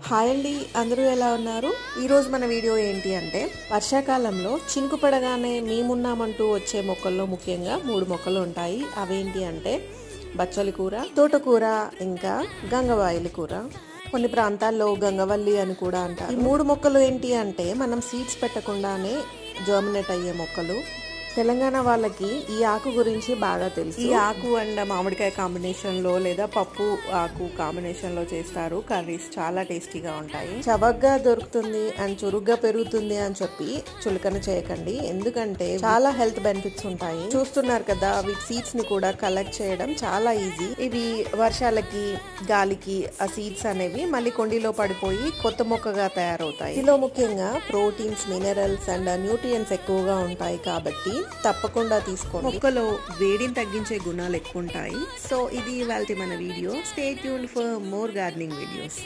Hi అండి, అందరూ ఎలా ఉన్నారు? ఈరోజు మన వీడియో ఏంటి అంటే వర్షాకాలంలో చినుకు పడగానే మేమున్నామంటూ వచ్చే మొక్కల్లో ముఖ్యంగా 3 మొక్కలు ఉంటాయి. అవేంటి అంటే బచ్చలి కూర, తోటకూర, ఇంకా గంగవాయిలి కూర. కొన్ని ప్రాంతాల్లో గంగవల్లి అని కూడా అంటారు. ఈ 3 మొక్కలు ఏంటి అంటే మనం సీడ్స్ పెట్టకుండానే జర్మినేట్ అయ్యే మొక్కలు. తెలంగాణ వాళ్ళకి ఈ ఆకు గురించి బాగా తెలుసు. ఈ ఆకు అండ్ మామిడికాయ కాంబినేషన్ లో లేదా పప్పు ఆకు కాంబినేషన్ లో చేస్తారు. కర్రీస్ చాలా టేస్టీగా ఉంటాయి. చవకగా దొరుకుతుంది అండ్ చురుగ్గా పెరుగుతుంది అని చెప్పి చులకన చేయకండి, ఎందుకంటే చాలా హెల్త్ బెనిఫిట్స్ ఉంటాయి. చూస్తున్నారు కదా, వీటి సీడ్స్ ని కూడా కలెక్ట్ చేయడం చాలా ఈజీ. ఇవి వర్షాలకి గాలికి ఆ సీడ్స్ అనేవి మళ్ళీ కొండిలో పడిపోయి కొత్త మొక్కగా తయారవుతాయి. ఇందులో ముఖ్యంగా ప్రోటీన్స్, మినరల్స్ అండ్ న్యూట్రియంట్స్ ఎక్కువగా ఉంటాయి కాబట్టి తప్పకుండా తీసుకోండి. మొక్కలో వేడిని తగ్గించే గుణాలు ఎక్కువ ఉంటాయి. సో ఇది ఇవాల్టి మన video. Stay tuned for more gardening videos.